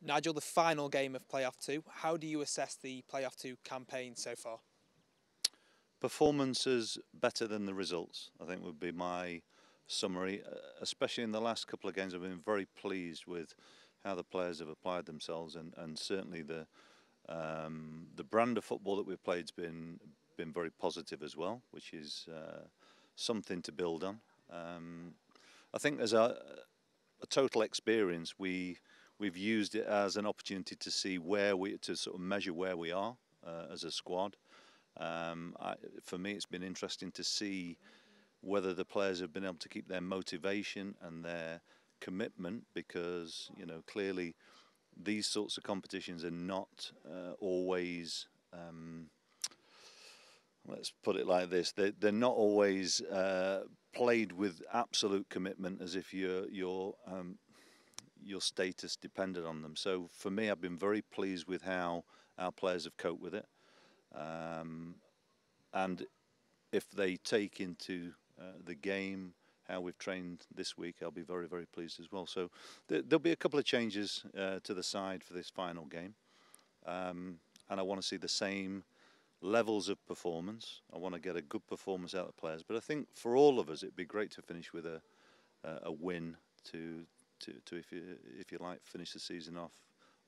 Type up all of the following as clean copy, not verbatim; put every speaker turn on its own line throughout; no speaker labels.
Nigel, the final game of Playoff 2, how do you assess the Playoff 2 campaign so far?
Performances better than the results, I think would be my summary. Especially in the last couple of games, I've been very pleased with how the players have applied themselves, and certainly the brand of football that we've played's been very positive as well, which is something to build on. I think as a total experience, we've used it as an opportunity to see to sort of measure where we are as a squad. For me, it's been interesting to see whether the players have been able to keep their motivation and their commitment, because clearly these sorts of competitions are not always. Let's put it like this: they're not always played with absolute commitment, as if your status depended on them. So for me, I've been very pleased with how our players have coped with it. And if they take into the game how we've trained this week, I'll be very, very pleased as well. So there'll be a couple of changes to the side for this final game. And I want to see the same levels of performance. I want to get a good performance out of the players. But I think for all of us, it'd be great to finish with a win to if you like, finish the season off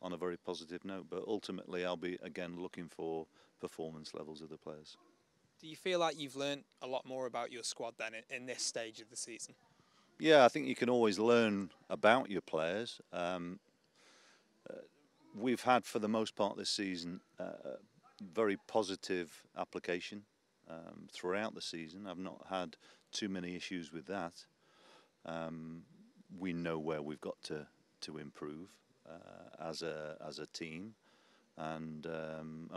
on a very positive note. But ultimately, I'll be again looking for performance levels of the players.
Do you feel like you've learnt a lot more about your squad then in this stage of the season?
Yeah, I think you can always learn about your players. We've had, for the most part this season, very positive application throughout the season. I've not had too many issues with that. We know where we've got to improve as a team, and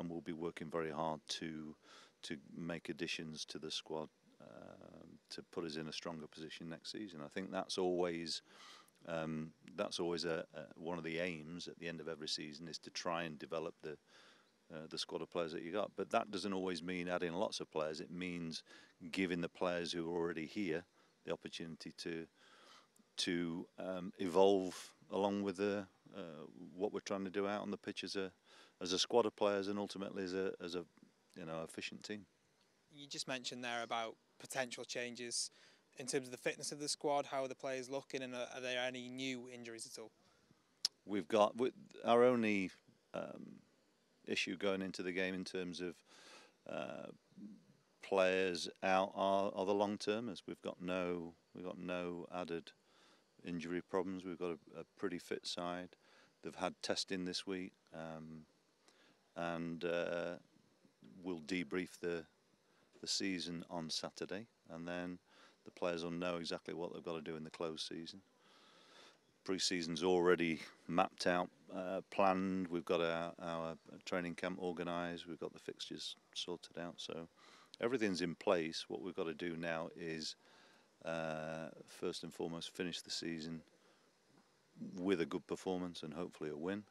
we'll be working very hard to make additions to the squad to put us in a stronger position next season. I think that's always one of the aims at the end of every season, is to try and develop the squad of players that you got. But that doesn't always mean adding lots of players. It means giving the players who are already here the opportunity to evolve along with what we're trying to do out on the pitch as a squad of players, and ultimately as a efficient team.
You just mentioned there about potential changes in terms of the fitness of the squad. How are the players looking, and are there any new injuries at all?
We've got our only issue going into the game in terms of players out are the long-termers. We've got no added injury problems. We've got a pretty fit side. They've had testing this week, and we'll debrief the season on Saturday, and then the players will know exactly what they've got to do in the closed season. Pre-season's already mapped out, planned. We've got our training camp organised. We've got the fixtures sorted out. So everything's in place. What we've got to do now is first and foremost finish the season with a good performance and hopefully a win.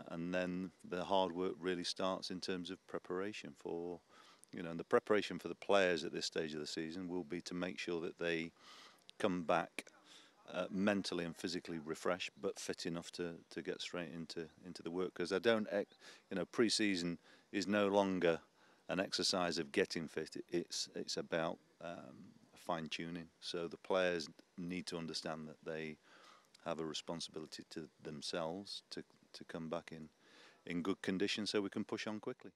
And then the hard work really starts in terms of preparation for, and the preparation for the players at this stage of the season will be to make sure that they come back mentally and physically refreshed, but fit enough to get straight into the work. Because pre-season is no longer an exercise of getting fit. It's about fine-tuning. So the players need to understand that they have a responsibility to themselves to come back in good condition, so we can push on quickly.